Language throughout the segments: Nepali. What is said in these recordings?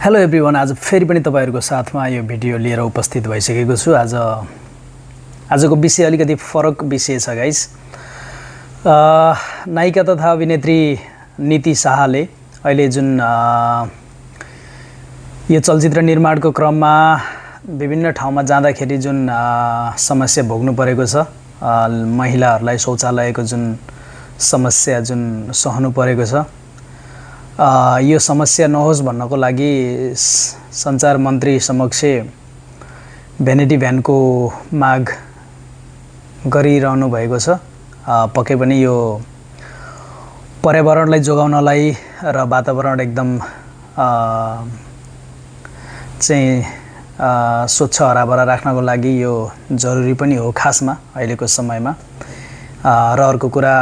हेलो एभ्रिवान, आज फेरि पनि तपाईहरुको साथमा यो भिडियो लिएर उपस्थित भइसकेको छु। आजको विषय अलिकति फरक विषय छ गाइस। नायिका तथा अभिनेत्री नीति शाहले अहिले जुन यो चलचित्र निर्माणको क्रममा विभिन्न ठाउँमा जाँदाखेरि जुन समस्या भोग्नु परेको छ, महिलाहरूलाई शौचालयको जुन समस्या जुन सहनु परेको छ, यो समस्या नहोस् भन्नको लागि सञ्चार मन्त्री समक्ष भ्यानिटी भ्यानको माग गरिरहनु भएको छ। पक्कै पनि यो पर्यावरणलाई जोगाउनलाई र वातावरण एकदम चाहिँ स्वच्छ हराभरा राख्नको लागि यो जरुरी पनि हो खासमा अहिलेको समयमा। र अर्को कुरा,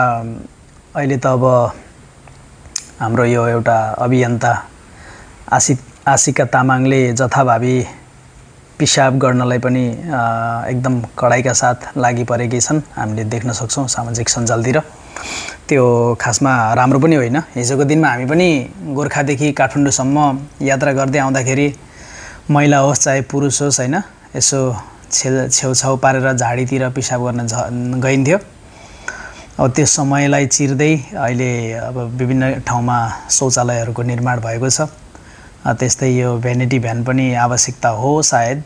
अहिले त अब हाम्रो यो एउटा अभियन्ता आशिका तामाङले जथाभावी पिसाब गर्नलाई पनि एकदम कडाइका साथ लागि परेकी छन्। हामीले देख्न सक्छौं सामाजिक सञ्जालतिर। त्यो खासमा राम्रो पनि होइन। हिजोको दिनमा हामी पनि गोरखादेखि काठमाडौँसम्म यात्रा गर्दै आउँदाखेरि महिला होस् चाहे पुरुष होस् हैन, यसो छेउछाउ पारेर झाडीतिर पिसाब गर्न गइन्थ्यो। अब त्यो समयलाई चिर्दै अहिले अब विभिन्न ठाउँमा शौचालयहरूको निर्माण भएको छ। त्यस्तै यो भ्यानिटी भ्यान पनि आवश्यकता हो सायद,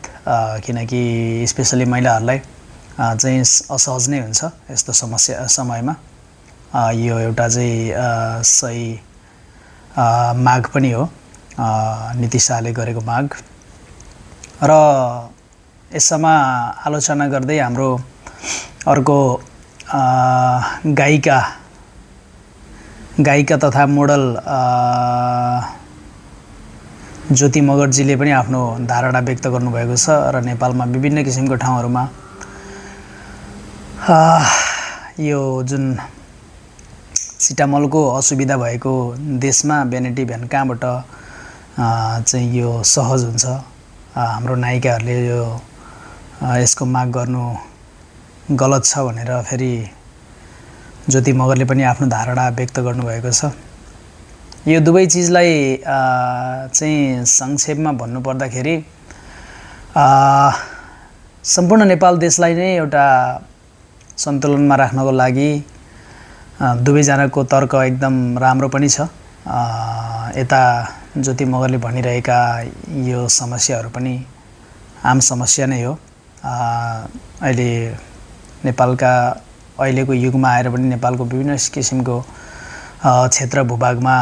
किनकि स्पेशली महिलाहरूलाई चाहिँ असहज नै हुन्छ यस्तो समयमा। यो एउटा चाहिँ सही माग पनि हो, नीति शाहले गरेको माग। र यसमा आलोचना गर्दै हाम्रो अर्को गायिका तथा मोडल ज्योति मगरजीले पनि आफ्नो धारणा व्यक्त गर्नुभएको छ। र नेपालमा विभिन्न किसिमको ठाउँहरुमा यो जुन सिटामलको असुविधा भएको देशमा भ्यानिटी भ्यान कहाँबाट चाहिँ यो सहज हुन्छ। हाम्रो नायिकाहरूले यो यसको माग गर्नु गलत छ भनेर फेरि ज्योति मगरले पनि आफ्नो धारणा व्यक्त गर्नुभएको छ। यो दुवै चीजलाई चाहिँ संक्षेपमा भन्नु पर्दाखेरि सम्पूर्ण नेपाल देशलाई नै एउटा सन्तुलनमा राख्नको लागि दुवैजनाको तर्क एकदम राम्रो पनि छ। यता ज्योति मगरले भनिरहेका यो समस्याहरू पनि आम समस्या नै हो। अहिले नेपालका अहिलेको युगमा आएर पनि नेपालको विभिन्न किसिमको क्षेत्र भूभागमा